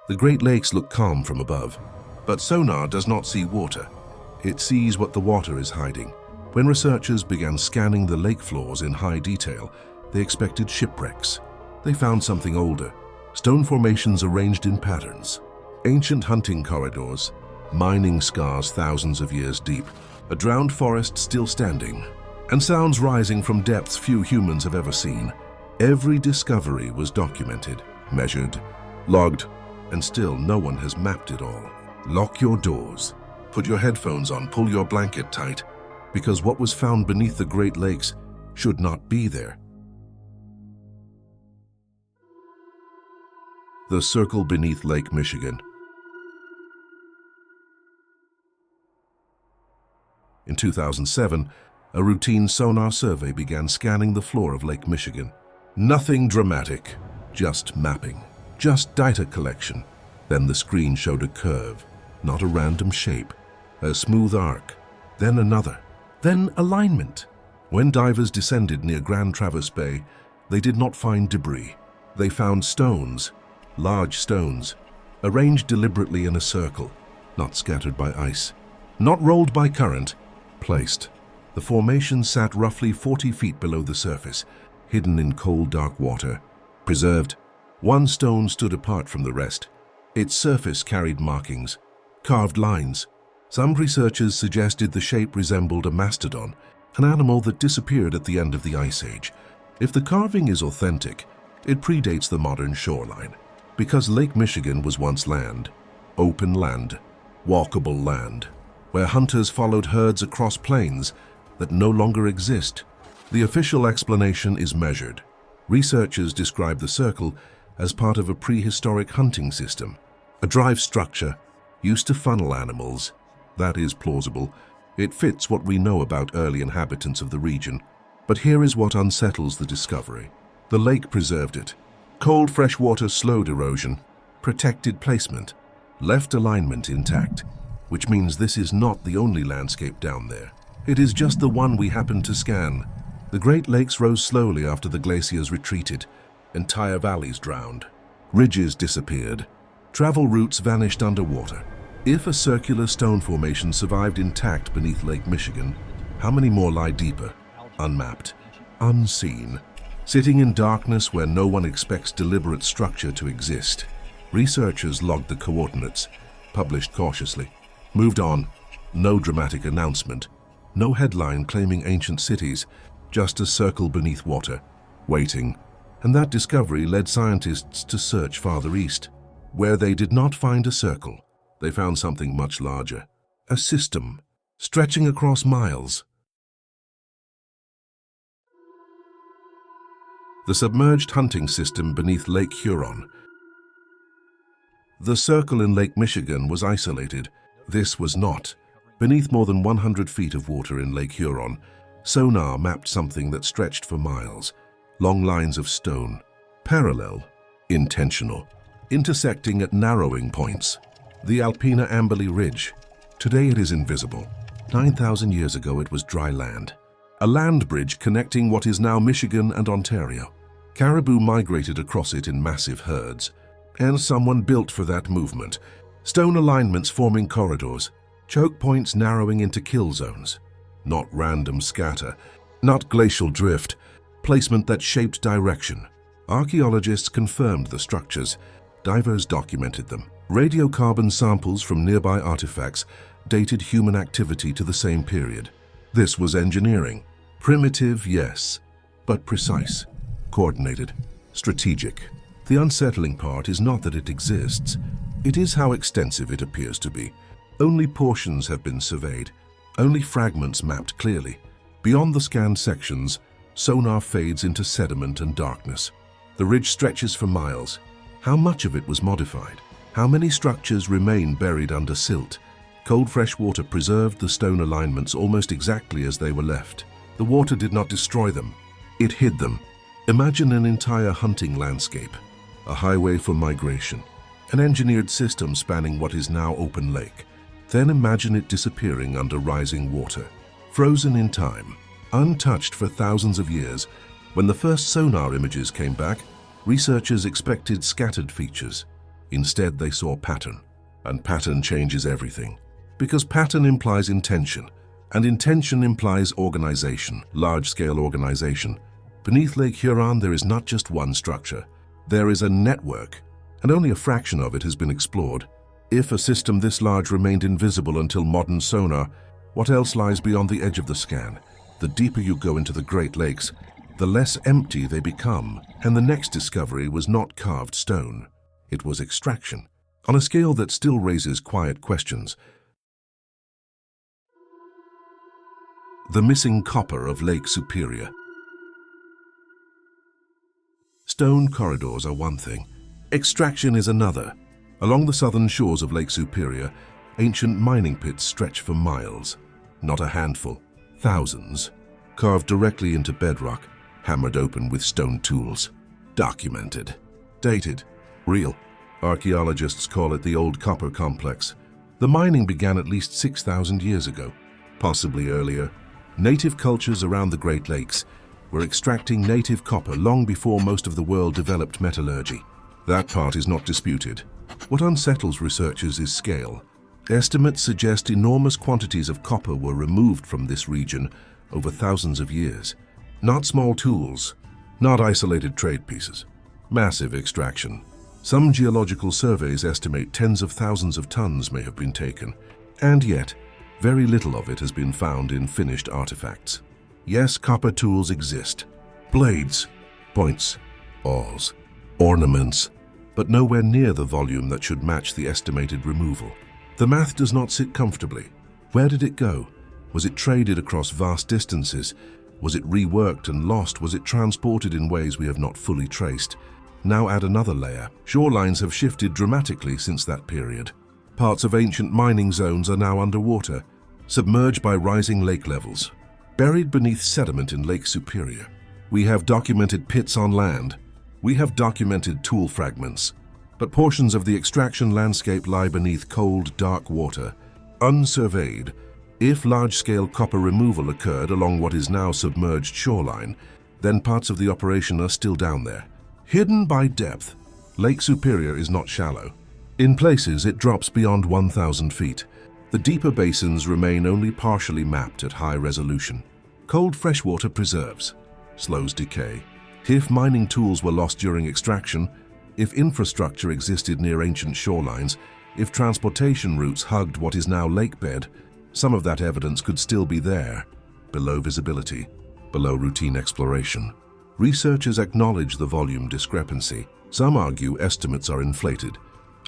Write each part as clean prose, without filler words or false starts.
The Great Lakes look calm from above, but sonar does not see water. It sees what the water is hiding. When researchers began scanning the lake floors in high detail, they expected shipwrecks. They found something older, stone formations arranged in patterns, ancient hunting corridors, mining scars thousands of years deep, a drowned forest still standing, and sounds rising from depths few humans have ever seen. Every discovery was documented, measured, logged, and still no one has mapped it all. Lock your doors, put your headphones on, pull your blanket tight, because what was found beneath the Great Lakes should not be there. The circle beneath Lake Michigan. In 2007, a routine sonar survey began scanning the floor of Lake Michigan. Nothing dramatic, just mapping, just data collection. Then the screen showed a curve, not a random shape, a smooth arc, then another, then alignment. When divers descended near Grand Traverse Bay, they did not find debris. They found stones, large stones, arranged deliberately in a circle, not scattered by ice, not rolled by current, placed. The formation sat roughly 40 feet below the surface, hidden in cold, dark water, preserved. One stone stood apart from the rest. Its surface carried markings, carved lines. Some researchers suggested the shape resembled a mastodon, an animal that disappeared at the end of the Ice Age. If the carving is authentic, it predates the modern shoreline, because Lake Michigan was once land, open land, walkable land, where hunters followed herds across plains that no longer exist. The official explanation is measured. Researchers describe the circle as part of a prehistoric hunting system, a drive structure used to funnel animals. That is plausible. It fits what we know about early inhabitants of the region. But here is what unsettles the discovery. The lake preserved it. Cold fresh water slowed erosion, protected placement, left alignment intact, which means this is not the only landscape down there. It is just the one we happen to scan. The Great Lakes rose slowly after the glaciers retreated. Entire valleys drowned. Ridges disappeared. Travel routes vanished underwater. If a circular stone formation survived intact beneath Lake Michigan, how many more lie deeper, unmapped, unseen, sitting in darkness where no one expects deliberate structure to exist? Researchers logged the coordinates, published cautiously, moved on. No dramatic announcement, no headline claiming ancient cities, just a circle beneath water, waiting. And that discovery led scientists to search farther east. Where they did not find a circle, they found something much larger, a system stretching across miles. The submerged hunting system beneath Lake Huron. The circle in Lake Michigan was isolated. This was not. Beneath more than 100 feet of water in Lake Huron, sonar mapped something that stretched for miles. Long lines of stone, parallel, intentional, intersecting at narrowing points. The Alpena Amberley Ridge. Today it is invisible. 9,000 years ago it was dry land. A land bridge connecting what is now Michigan and Ontario. Caribou migrated across it in massive herds, and someone built for that movement. Stone alignments forming corridors, choke points narrowing into kill zones. Not random scatter, not glacial drift, placement that shaped direction. Archaeologists confirmed the structures. Divers documented them. Radiocarbon samples from nearby artifacts dated human activity to the same period. This was engineering. Primitive, yes, but precise, coordinated, strategic. The unsettling part is not that it exists. It is how extensive it appears to be. Only portions have been surveyed, only fragments mapped clearly. Beyond the scanned sections, sonar fades into sediment and darkness. The ridge stretches for miles. How much of it was modified? How many structures remain buried under silt? Cold fresh water preserved the stone alignments almost exactly as they were left. The water did not destroy them. It hid them. Imagine an entire hunting landscape, a highway for migration, an engineered system spanning what is now open lake. Then imagine it disappearing under rising water, frozen in time, untouched for thousands of years. When the first sonar images came back, researchers expected scattered features, Instead, they saw pattern. And pattern changes everything. Because pattern implies intention, and intention implies organization, large-scale organization. Beneath Lake Huron, there is not just one structure. There is a network, and only a fraction of it has been explored. If a system this large remained invisible until modern sonar, what else lies beyond the edge of the scan? The deeper you go into the Great Lakes, the less empty they become. And the next discovery was not carved stone. It was extraction, on a scale that still raises quiet questions. The missing copper of Lake Superior. Stone corridors are one thing. Extraction is another. Along the southern shores of Lake Superior, ancient mining pits stretch for miles. Not a handful, thousands, carved directly into bedrock, hammered open with stone tools. Documented, dated, real. Archaeologists call it the Old Copper Complex. The mining began at least 6,000 years ago, possibly earlier. Native cultures around the Great Lakes were extracting native copper long before most of the world developed metallurgy. That part is not disputed. What unsettles researchers is scale. Estimates suggest enormous quantities of copper were removed from this region over thousands of years. Not small tools, not isolated trade pieces. Massive extraction. Some geological surveys estimate tens of thousands of tons may have been taken, and yet, very little of it has been found in finished artifacts. Yes, copper tools exist. Blades, points, awls, ornaments, but nowhere near the volume that should match the estimated removal. The math does not sit comfortably. Where did it go? Was it traded across vast distances? Was it reworked and lost? Was it transported in ways we have not fully traced? Now add another layer. Shorelines have shifted dramatically since that period. Parts of ancient mining zones are now underwater, submerged by rising lake levels. Buried beneath sediment in Lake Superior, we have documented pits on land. We have documented tool fragments. But portions of the extraction landscape lie beneath cold, dark water, unsurveyed. If large-scale copper removal occurred along what is now submerged shoreline, then parts of the operation are still down there. Hidden by depth, Lake Superior is not shallow. In places, it drops beyond 1,000 feet. The deeper basins remain only partially mapped at high resolution. Cold freshwater preserves, slows decay. If mining tools were lost during extraction, if infrastructure existed near ancient shorelines, if transportation routes hugged what is now lake bed, some of that evidence could still be there, below visibility, below routine exploration. Researchers acknowledge the volume discrepancy. Some argue estimates are inflated.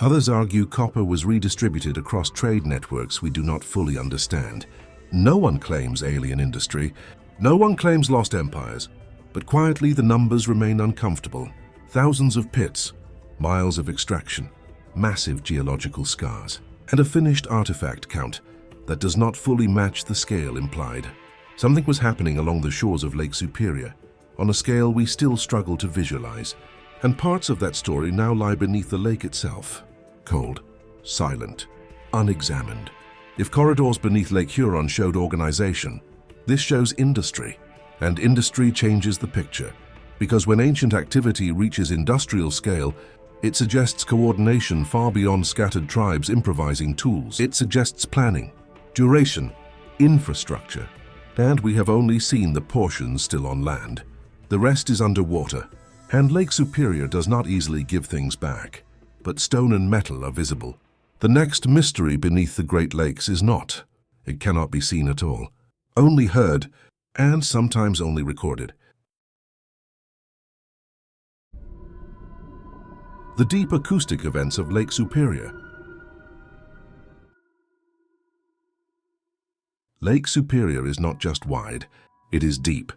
Others argue copper was redistributed across trade networks we do not fully understand. No one claims alien industry. No one claims lost empires. But quietly, the numbers remain uncomfortable. Thousands of pits, miles of extraction, massive geological scars, and a finished artifact count that does not fully match the scale implied. Something was happening along the shores of Lake Superior, on a scale we still struggle to visualize, and parts of that story now lie beneath the lake itself, cold, silent, unexamined. If corridors beneath Lake Huron showed organization, this shows industry, and industry changes the picture, because when ancient activity reaches industrial scale, it suggests coordination far beyond scattered tribes improvising tools. It suggests planning, duration, infrastructure, and we have only seen the portions still on land. The rest is underwater, and Lake Superior does not easily give things back, but stone and metal are visible. The next mystery beneath the Great Lakes is not. It cannot be seen at all, only heard, and sometimes only recorded. The deep acoustic events of Lake Superior. Lake Superior is not just wide, it is deep.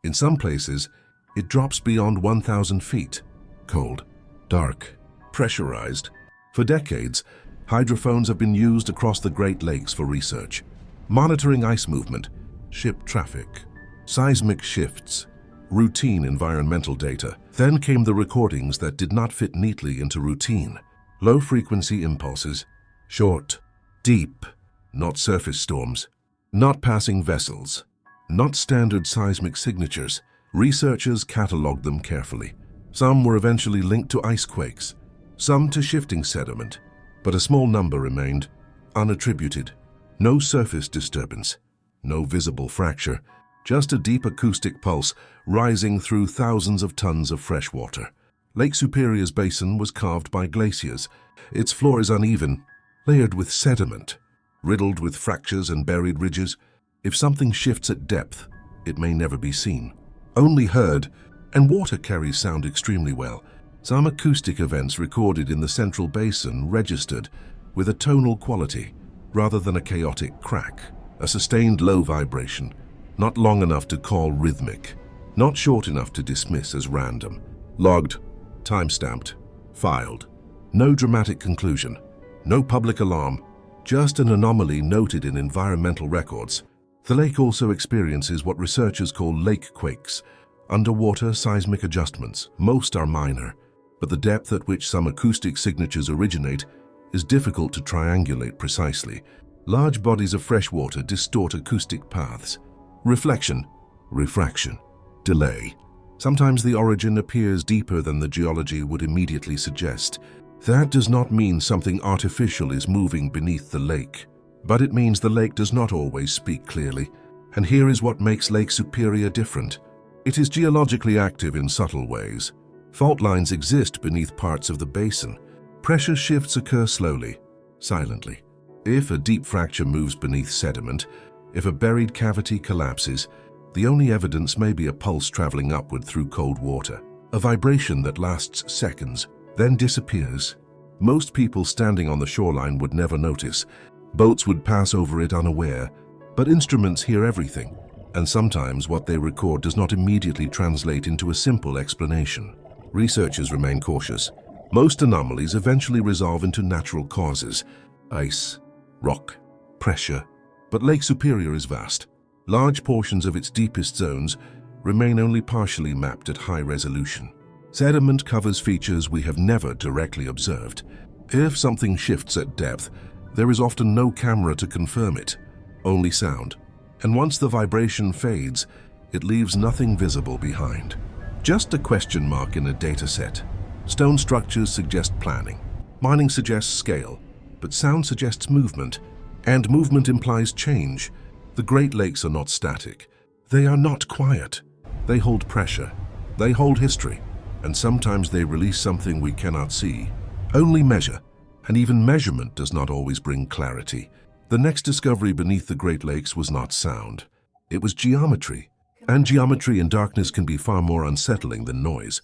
In some places, it drops beyond 1,000 feet. Cold, dark, pressurized. For decades, hydrophones have been used across the Great Lakes for research, monitoring ice movement, ship traffic, seismic shifts, routine environmental data. Then came the recordings that did not fit neatly into routine. Low-frequency impulses, short, deep, not surface storms, not passing vessels, not standard seismic signatures. Researchers catalogued them carefully. Some were eventually linked to ice quakes, some to shifting sediment, but a small number remained unattributed. No surface disturbance, no visible fracture, just a deep acoustic pulse rising through thousands of tons of fresh water. Lake Superior's basin was carved by glaciers. Its floor is uneven, layered with sediment, riddled with fractures and buried ridges. If something shifts at depth, it may never be seen, only heard, and water carries sound extremely well. Some acoustic events recorded in the central basin registered with a tonal quality rather than a chaotic crack, a sustained low vibration, not long enough to call rhythmic, not short enough to dismiss as random. Logged, time-stamped, filed. No dramatic conclusion, no public alarm, just an anomaly noted in environmental records. The lake also experiences what researchers call lake quakes, underwater seismic adjustments. Most are minor, but the depth at which some acoustic signatures originate is difficult to triangulate precisely. Large bodies of fresh water distort acoustic paths. Reflection, refraction, delay. Sometimes the origin appears deeper than the geology would immediately suggest. That does not mean something artificial is moving beneath the lake, but it means the lake does not always speak clearly. And here is what makes Lake Superior different. It is geologically active in subtle ways. Fault lines exist beneath parts of the basin. Pressure shifts occur slowly, silently. If a deep fracture moves beneath sediment, if a buried cavity collapses, the only evidence may be a pulse traveling upward through cold water, a vibration that lasts seconds, then disappears. Most people standing on the shoreline would never notice. Boats would pass over it unaware, but instruments hear everything, and sometimes what they record does not immediately translate into a simple explanation. Researchers remain cautious. Most anomalies eventually resolve into natural causes: ice, rock, pressure. But Lake Superior is vast. Large portions of its deepest zones remain only partially mapped at high resolution. Sediment covers features we have never directly observed. If something shifts at depth, there is often no camera to confirm it, only sound. And once the vibration fades, it leaves nothing visible behind. Just a question mark in a data set. Stone structures suggest planning. Mining suggests scale, but sound suggests movement, and movement implies change. The Great Lakes are not static. They are not quiet. They hold pressure. They hold history, and sometimes they release something we cannot see. Only measure, and even measurement does not always bring clarity. The next discovery beneath the Great Lakes was not sound. It was geometry, and geometry in darkness can be far more unsettling than noise.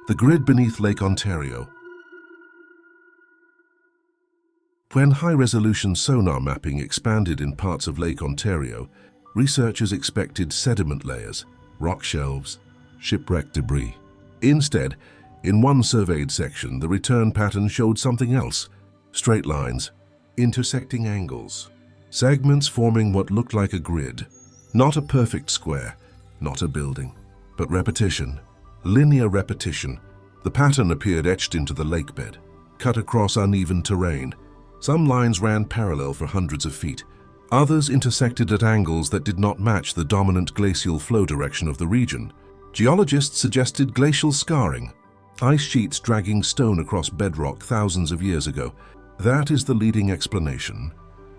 The grid beneath Lake Ontario. When high-resolution sonar mapping expanded in parts of Lake Ontario, researchers expected sediment layers, rock shelves, shipwreck debris. Instead, in one surveyed section, the return pattern showed something else: straight lines, intersecting angles, segments forming what looked like a grid. Not a perfect square, not a building, but repetition. Linear repetition. The pattern appeared etched into the lake bed, cut across uneven terrain. Some lines ran parallel for hundreds of feet. Others intersected at angles that did not match the dominant glacial flow direction of the region. Geologists suggested glacial scarring, ice sheets dragging stone across bedrock thousands of years ago. That is the leading explanation,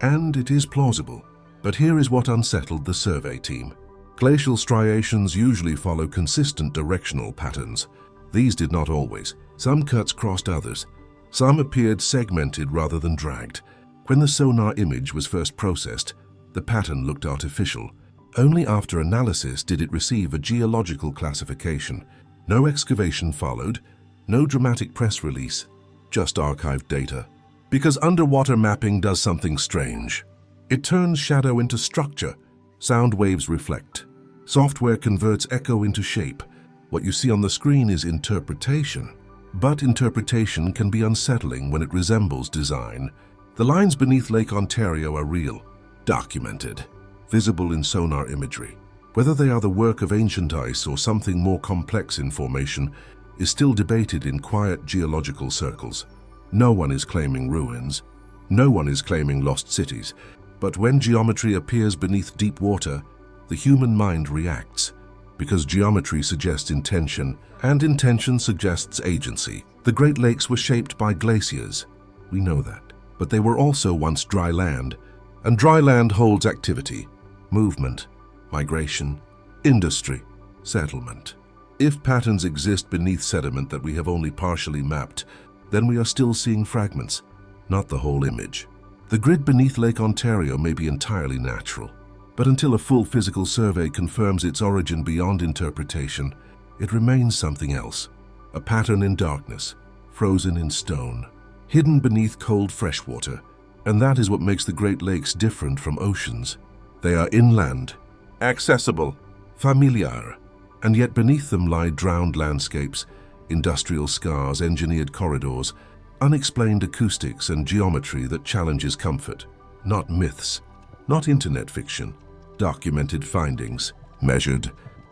and it is plausible. But here is what unsettled the survey team. Glacial striations usually follow consistent directional patterns. These did not always. Some cuts crossed others. Some appeared segmented rather than dragged. When the sonar image was first processed, the pattern looked artificial. Only after analysis did it receive a geological classification. No excavation followed, no dramatic press release, just archived data. Because underwater mapping does something strange. It turns shadow into structure. Sound waves reflect. Software converts echo into shape. What you see on the screen is interpretation. But interpretation can be unsettling when it resembles design. The lines beneath Lake Ontario are real, documented, visible in sonar imagery. Whether they are the work of ancient ice or something more complex in formation is still debated in quiet geological circles. No one is claiming ruins. No one is claiming lost cities. But when geometry appears beneath deep water, the human mind reacts, because geometry suggests intention, and intention suggests agency. The Great Lakes were shaped by glaciers. We know that. But they were also once dry land, and dry land holds activity, movement, migration, industry, settlement. If patterns exist beneath sediment that we have only partially mapped, then we are still seeing fragments, not the whole image. The grid beneath Lake Ontario may be entirely natural, but until a full physical survey confirms its origin beyond interpretation, it remains something else. A pattern in darkness, frozen in stone, hidden beneath cold freshwater. And that is what makes the Great Lakes different from oceans. They are inland, accessible, familiar, and yet beneath them lie drowned landscapes, industrial scars, engineered corridors, unexplained acoustics and geometry that challenges comfort. Not myths, not internet fiction, documented findings, measured,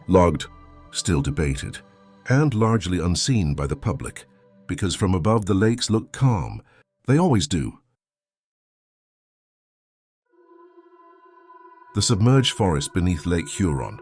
logged, still debated, and largely unseen by the public, because from above the lakes look calm. They always do. The submerged forest beneath Lake Huron.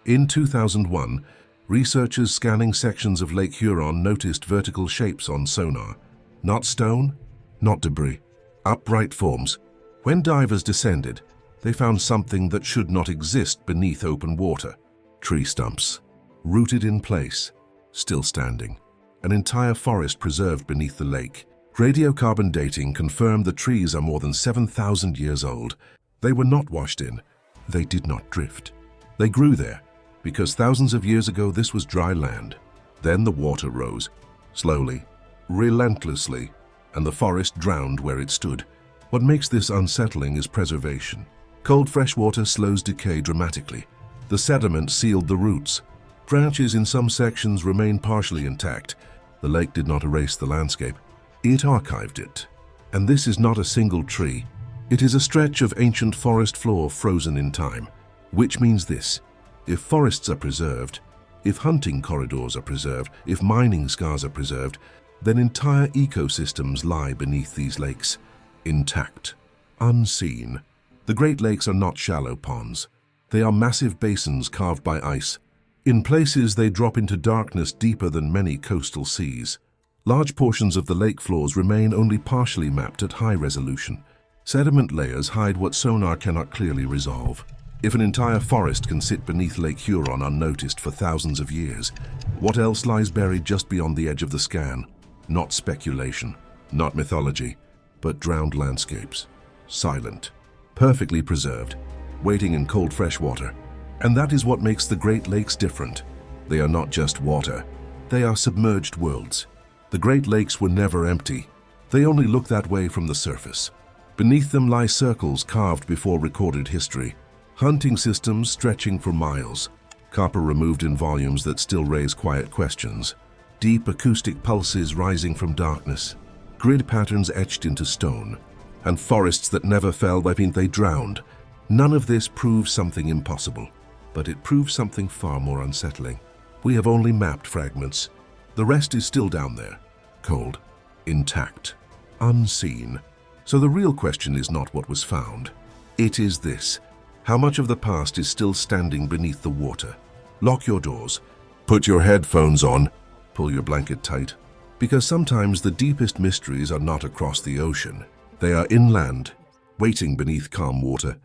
In 2001, researchers scanning sections of Lake Huron noticed vertical shapes on sonar. Not stone, not debris, upright forms. When divers descended, they found something that should not exist beneath open water. Tree stumps, rooted in place, still standing. An entire forest preserved beneath the lake. Radiocarbon dating confirmed the trees are more than 7,000 years old. They were not washed in. They did not drift. They grew there, because thousands of years ago this was dry land. Then the water rose, slowly, relentlessly, and the forest drowned where it stood. What makes this unsettling is preservation. Cold fresh water slows decay dramatically. The sediment sealed the roots. Branches in some sections remain partially intact. The lake did not erase the landscape. It archived it. And this is not a single tree. It is a stretch of ancient forest floor frozen in time. Which means this: if forests are preserved, if hunting corridors are preserved, if mining scars are preserved, then entire ecosystems lie beneath these lakes, intact, unseen. The Great Lakes are not shallow ponds. They are massive basins carved by ice. In places, they drop into darkness deeper than many coastal seas. Large portions of the lake floors remain only partially mapped at high resolution. Sediment layers hide what sonar cannot clearly resolve. If an entire forest can sit beneath Lake Huron unnoticed for thousands of years, what else lies buried just beyond the edge of the scan? Not speculation, not mythology, but drowned landscapes. Silent, perfectly preserved, waiting in cold fresh water. And that is what makes the Great Lakes different. They are not just water. They are submerged worlds. The Great Lakes were never empty. They only look that way from the surface. Beneath them lie circles carved before recorded history. Hunting systems stretching for miles. Copper removed in volumes that still raise quiet questions. Deep acoustic pulses rising from darkness. Grid patterns etched into stone. And forests that never fell, they drowned. None of this proves something impossible, but it proves something far more unsettling. We have only mapped fragments. The rest is still down there, cold, intact, unseen. So the real question is not what was found. It is this: how much of the past is still standing beneath the water? Lock your doors, put your headphones on, pull your blanket tight, because sometimes the deepest mysteries are not across the ocean. They are inland, waiting beneath calm water.